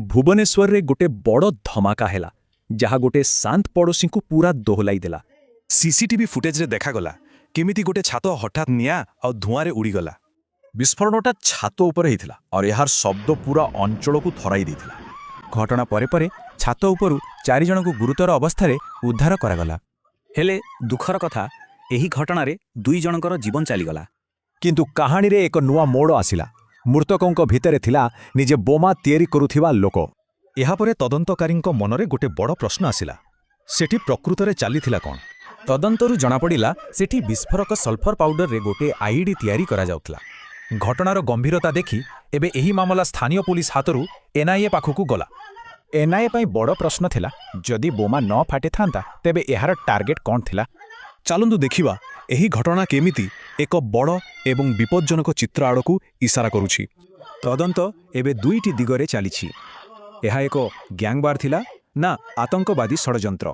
ଭୁବନେଶ୍ୱରରେ ଗୋଟେ ବଡ଼ ଧମାକା ହେଲା ଯାହା ଗୋଟେ ଶାନ୍ତ ପଡ଼ୋଶୀଙ୍କୁ ପୂରା ଦୋହଲାଇ ଦେଲା। सीसीटीवी फुटेजरे देखागला केमिति गोटे छात हठात निया और धुआं उड़ीगला। विस्फोरणटा छात उपरे होइथिला और यार शब्द पूरा अंचल को थराई देथिला। घटना परे परे छात उपरु 4 जनकु गुरुतर अवस्था उद्धार करागला। हेले दुखर कथा एही घटनारे 2 जनकर जीवन चलीगला। किंतु कहानी रे एक नुआ मोड़ आसिला। मृतकों भितरे थिला निजे बोमा तैयारी करुथिबा लोक। यापरे तदंतकारींक मनरे गोटे बड़ प्रश्न आसिला, सेठी प्रकृतरे चलीथिला कोन? तदंतरु जनापड़ा सेठी विस्फोरक सल्फर पाउडर रे गोटे आईडी तैयारी करा जाउथला। घटनार गंभीरता देखि एबे एही मामला स्थानीय पुलिस हातरू एनआईए पाखकू गला। एनआईए पई बड़ प्रश्न थिला, जदि बोमा न फाटे थांता तेबे एहार टार्गेट कोन थिला। चलंतु देखिबा एही घटना केमिति एक बड़ एवं विपज्जनक चित्र आड़कू इशारा करुछि। तदंत एबे 2टी दिगरे चलीछि। एहा एक ग्यांगवार थिला ना आतंकवादी षडयंत्र?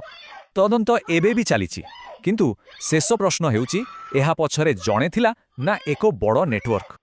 तदंत एबे भी चलीछि, किंतु शेष प्रश्न हेउछि एहा पछरे जणे थिला ना एक बड़ नेटवर्क।